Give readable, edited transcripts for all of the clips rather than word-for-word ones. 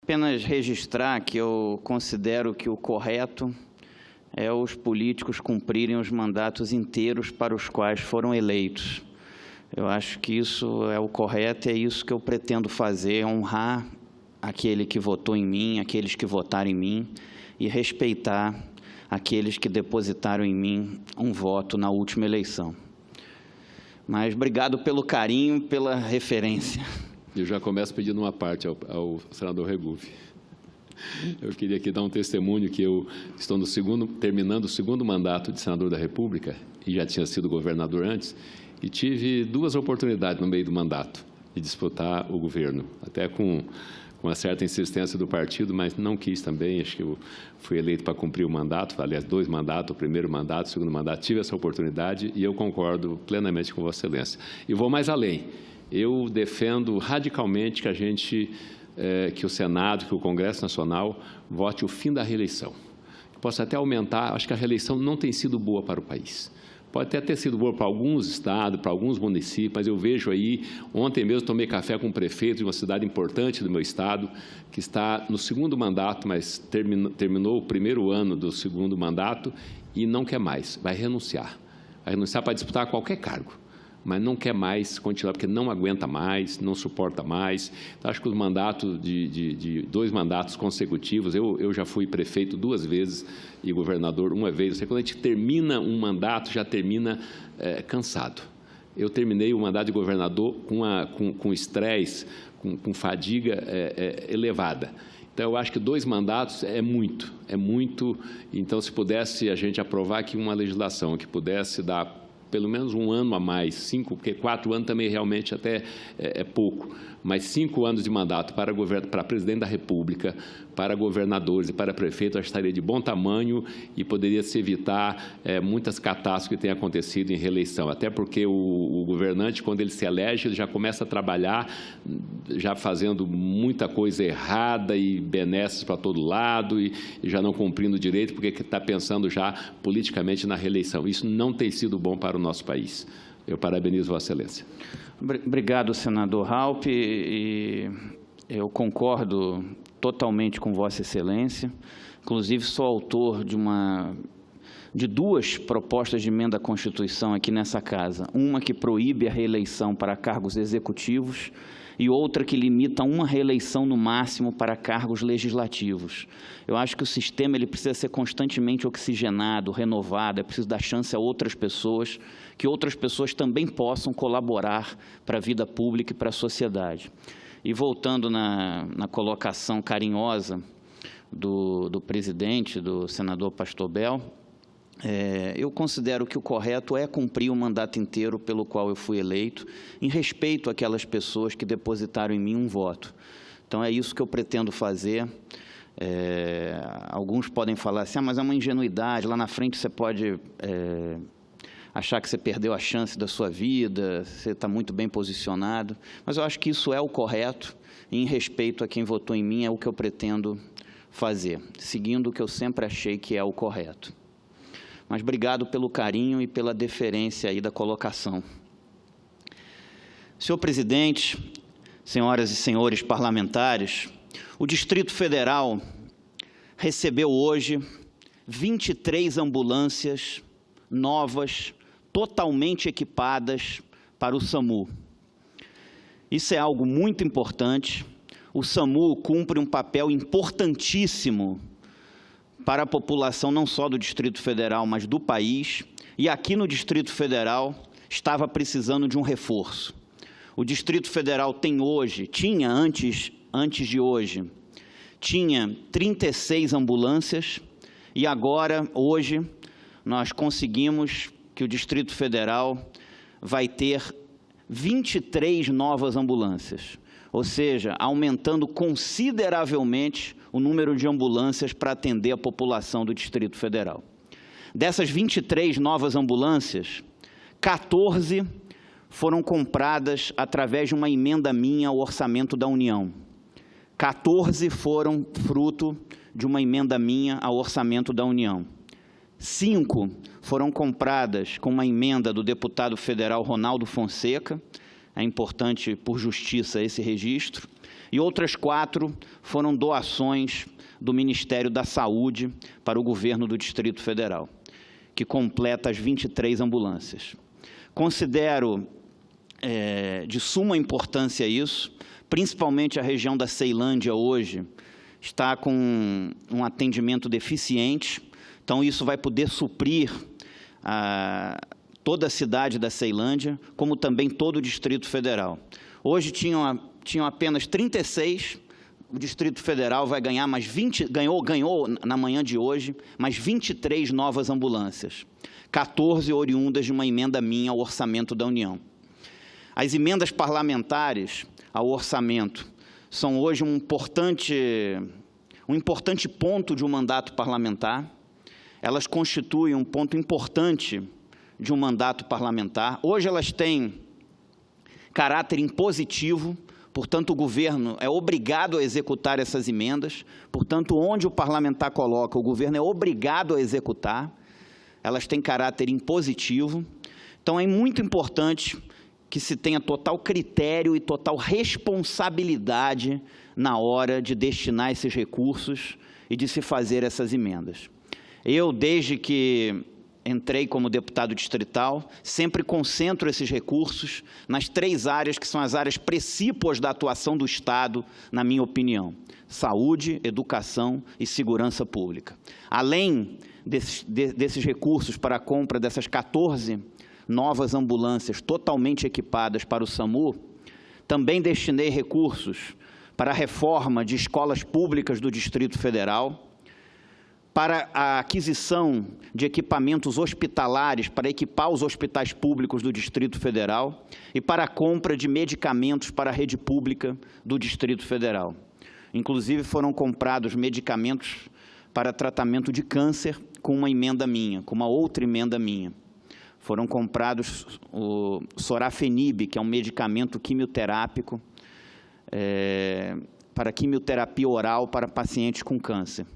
Apenas registrar que eu considero que o correto é os políticos cumprirem os mandatos inteiros para os quais foram eleitos. Eu acho que isso é o correto e é isso que eu pretendo fazer, honrar aquele que votou em mim, aqueles que votaram em mim e respeitar aqueles que depositaram em mim um voto na última eleição. Mas obrigado pelo carinho, pela referência. Eu já começo pedindo uma parte ao senador Regufe. Eu queria aqui dar um testemunho que eu estou terminando o segundo mandato de senador da República, e já tinha sido governador antes, e tive duas oportunidades no meio do mandato de disputar o governo, até com uma certa insistência do partido, mas não quis também. Acho que eu fui eleito para cumprir o mandato, aliás, 2 mandatos, o primeiro mandato, o segundo mandato, tive essa oportunidade e eu concordo plenamente com Vossa Excelência. E vou mais além. Eu defendo radicalmente que o Senado, que o Congresso Nacional vote o fim da reeleição. Posso até aumentar, acho que a reeleição não tem sido boa para o país. Pode até ter sido boa para alguns estados, para alguns municípios, mas eu vejo aí, ontem mesmo tomei café com um prefeito de uma cidade importante do meu estado, que está no segundo mandato, mas terminou o primeiro ano do segundo mandato e não quer mais, vai renunciar. Vai renunciar para disputar qualquer cargo, mas não quer mais continuar, porque não aguenta mais, não suporta mais. Então, acho que os mandatos de 2 mandatos consecutivos, eu já fui prefeito 2 vezes e governador 1 vez. Você, quando a gente termina um mandato, já termina cansado. Eu terminei o mandato de governador com estresse, com fadiga elevada. Então, eu acho que 2 mandatos é muito. Então, se pudesse a gente aprovar aqui uma legislação que pudesse dar pelo menos 1 ano a mais, 5, porque 4 anos também realmente até é pouco, mas 5 anos de mandato para presidente da República, para governadores e para prefeitos, acho que estaria de bom tamanho e poderia se evitar muitas catástrofes que têm acontecido em reeleição, até porque o governante, quando ele se elege, ele já começa a trabalhar, já fazendo muita coisa errada e benesses para todo lado e já não cumprindo direito, porque está pensando já politicamente na reeleição. Isso não tem sido bom para o nosso país. Eu parabenizo Vossa Excelência. Obrigado, senador Raupp, e eu concordo totalmente com Vossa Excelência. Inclusive, sou autor de 2 propostas de emenda à Constituição aqui nessa casa. Uma que proíbe a reeleição para cargos executivos e outra que limita uma reeleição no máximo para cargos legislativos. Eu acho que o sistema ele precisa ser constantemente oxigenado, renovado, é preciso dar chance a outras pessoas, que outras pessoas também possam colaborar para a vida pública e para a sociedade. E voltando na colocação carinhosa do presidente, do senador Pastor Bel, eu considero que o correto é cumprir o mandato inteiro pelo qual eu fui eleito, em respeito àquelas pessoas que depositaram em mim um voto. Então, é isso que eu pretendo fazer. Alguns podem falar assim, mas é uma ingenuidade, lá na frente você pode achar que você perdeu a chance da sua vida, você está muito bem posicionado, mas eu acho que isso é o correto, e em respeito a quem votou em mim, é o que eu pretendo fazer, seguindo o que eu sempre achei que é o correto. Mas obrigado pelo carinho e pela deferência aí da colocação. Senhor presidente, senhoras e senhores parlamentares, o Distrito Federal recebeu hoje 23 ambulâncias novas, totalmente equipadas para o SAMU. Isso é algo muito importante. O SAMU cumpre um papel importantíssimo para a população não só do Distrito Federal, mas do país, e aqui no Distrito Federal estava precisando de um reforço. O Distrito Federal tinha antes de hoje, tinha 36 ambulâncias, e agora, hoje, nós conseguimos que o Distrito Federal vai ter 23 novas ambulâncias, ou seja, aumentando consideravelmente o número de ambulâncias para atender a população do Distrito Federal. Dessas 23 novas ambulâncias, 14 foram compradas através de uma emenda minha ao orçamento da União. 14 foram fruto de uma emenda minha ao orçamento da União. 5 foram compradas com uma emenda do deputado federal Ronaldo Fonseca, é importante por justiça esse registro, e outras 4 foram doações do Ministério da Saúde para o governo do Distrito Federal, que completa as 23 ambulâncias. Considero de suma importância isso, principalmente a região da Ceilândia hoje está com um atendimento deficiente, então isso vai poder suprir toda a cidade da Ceilândia, como também todo o Distrito Federal. Hoje tinham apenas 36, o Distrito Federal vai ganhar mais 20, ganhou na manhã de hoje, mais 23 novas ambulâncias, 14 oriundas de uma emenda minha ao orçamento da União. As emendas parlamentares ao orçamento são hoje um importante ponto de um mandato parlamentar. Elas constituem um ponto importante de um mandato parlamentar. Hoje elas têm caráter impositivo, portanto o governo é obrigado a executar essas emendas, portanto onde o parlamentar coloca, o governo é obrigado a executar. Elas têm caráter impositivo, então é muito importante que se tenha total critério e total responsabilidade na hora de destinar esses recursos e de se fazer essas emendas. Eu, desde que entrei como deputado distrital, sempre concentro esses recursos nas 3 áreas que são as áreas precípuas da atuação do Estado, na minha opinião: saúde, educação e segurança pública. Além desses recursos para a compra dessas 14 novas ambulâncias totalmente equipadas para o SAMU, também destinei recursos para a reforma de escolas públicas do Distrito Federal, para a aquisição de equipamentos hospitalares para equipar os hospitais públicos do Distrito Federal e para a compra de medicamentos para a rede pública do Distrito Federal. Inclusive, foram comprados medicamentos para tratamento de câncer com uma emenda minha, com uma outra emenda minha. Foram comprados o Sorafenib, que é um medicamento quimioterápico, para quimioterapia oral para pacientes com câncer.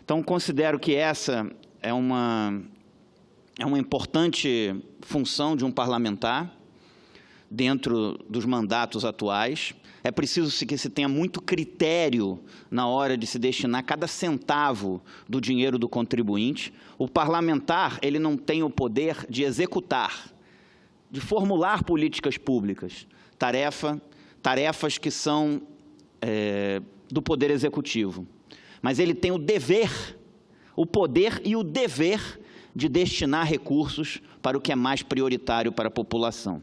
Então, considero que essa é uma importante função de um parlamentar dentro dos mandatos atuais. É preciso que se tenha muito critério na hora de se destinar cada centavo do dinheiro do contribuinte. O parlamentar, ele não tem o poder de executar, de formular políticas públicas, tarefas que são do Poder Executivo. Mas ele tem o dever, o poder e o dever de destinar recursos para o que é mais prioritário para a população.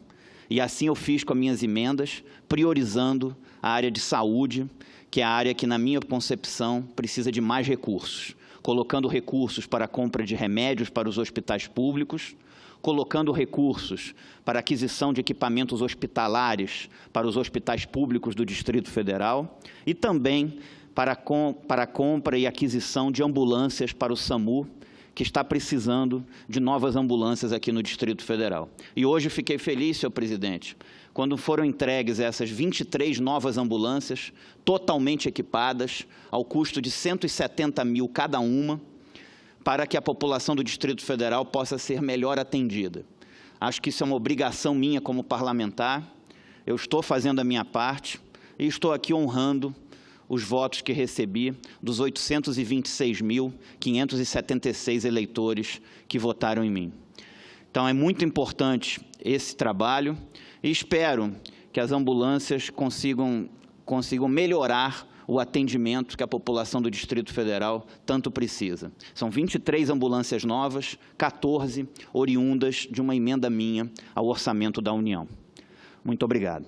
E assim eu fiz com as minhas emendas, priorizando a área de saúde, que é a área que, na minha concepção, precisa de mais recursos, colocando recursos para a compra de remédios para os hospitais públicos, colocando recursos para a aquisição de equipamentos hospitalares para os hospitais públicos do Distrito Federal e também para a compra e aquisição de ambulâncias para o SAMU, que está precisando de novas ambulâncias aqui no Distrito Federal. E hoje fiquei feliz, senhor presidente, quando foram entregues essas 23 novas ambulâncias, totalmente equipadas, ao custo de 170 mil cada uma, para que a população do Distrito Federal possa ser melhor atendida. Acho que isso é uma obrigação minha como parlamentar, eu estou fazendo a minha parte e estou aqui honrando os votos que recebi dos 826.576 eleitores que votaram em mim. Então, é muito importante esse trabalho e espero que as ambulâncias consigam melhorar o atendimento que a população do Distrito Federal tanto precisa. São 23 ambulâncias novas, 14 oriundas de uma emenda minha ao orçamento da União. Muito obrigado.